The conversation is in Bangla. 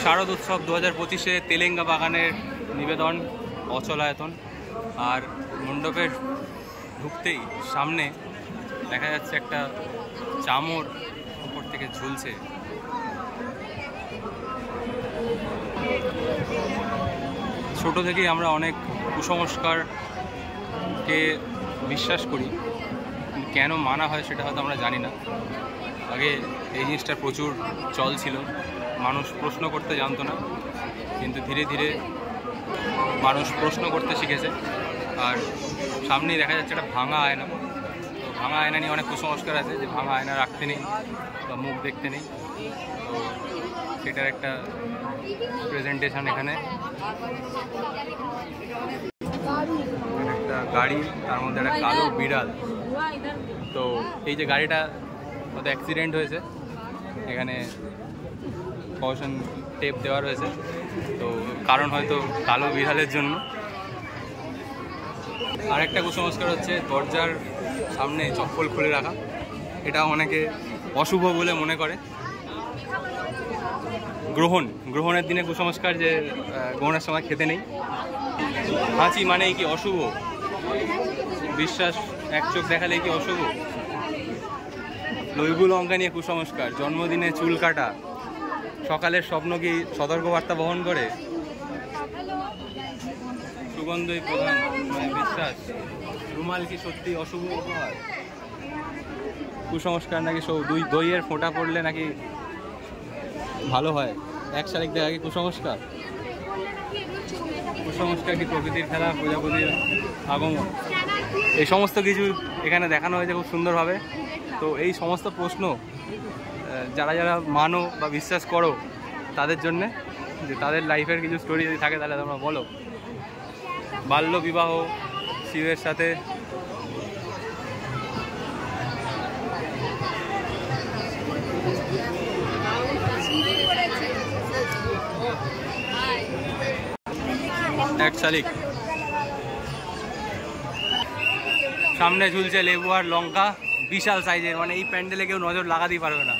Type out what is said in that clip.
শারদ উৎসব 2025-এ তেলেঙ্গা বাগানের নিবেদন অচলায়তন। আর মণ্ডপের ঢুকতেই সামনে দেখা যাচ্ছে একটা চামর উপর থেকে ঝুলছে। ছোট থেকেই আমরা অনেক কুসংস্কারকে বিশ্বাস করি, কেন মানা হয় সেটা হয়তো আমরা জানি না। আগে এই জিনিসটার প্রচুর চল ছিল, মানুষ প্রশ্ন করতে জানতো না, কিন্তু ধীরে ধীরে মানুষ প্রশ্ন করতে শিখেছে। আর সামনেই দেখা যাচ্ছে একটা ভাঙা আয়না। তো ভাঙা আয়না নিয়ে অনেক কুসংস্কার আছে যে ভাঙা আয়না রাখতে নেই বা মুখ দেখতে নেই। তো সেটার একটা প্রেজেন্টেশন এখানে। একটা গাড়ি, তার মধ্যে একটা কালো বিড়াল। তো এই যে গাড়িটা হয়তো অ্যাক্সিডেন্ট হয়েছে, এখানে কশন টেপ দেওয়া রয়েছে, তো কারণ হয়তো কালো বিড়ালের জন্য। আরেকটা কুসংস্কার হচ্ছে দরজার সামনে চপ্পল খুলে রাখা, এটা অনেকে অশুভ বলে মনে করে। গ্রহণের দিনে কুসংস্কার যে গ্রহণের সময় খেতে নেই। হাঁচি মানেই কি অশুভ? বিশ্বাস এক চোখ দেখালেই কি অশুভ? লেবু লঙ্কা নিয়ে কুসংস্কার। জন্মদিনে চুল কাটা, সকালের স্বপ্ন কি সতর্কবার্তা বহন করে? সুগন্ধই প্রধান বিশ্বাস। রুমাল কি সত্যি অশুভ উপহার? কুসংস্কার নাকি দইয়ের ফোঁটা পড়লে নাকি ভালো হয়। 1 শালিক দেখা কি কুসংস্কার? কুসংস্কার কি প্রকৃতির খেলা, প্রজাপতির আগমন? এই সমস্ত কিছু এখানে দেখানো হয়েছে খুব সুন্দরভাবে। তো এই সমস্ত প্রশ্ন যারা যারা মানো বা বিশ্বাস করো তাদের জন্যে, যে তাদের লাইফের কিছু স্টোরি যদি থাকে তাহলে তোমরা বলো। বাল্য বিবাহ শিবের সাথে, এক শালিক। সামনে ঝুলছে লেবু আর লঙ্কা, বিশাল সাইজের, মানে এই প্যান্ডেলে কেউ নজর লাগাতেই পারবে না।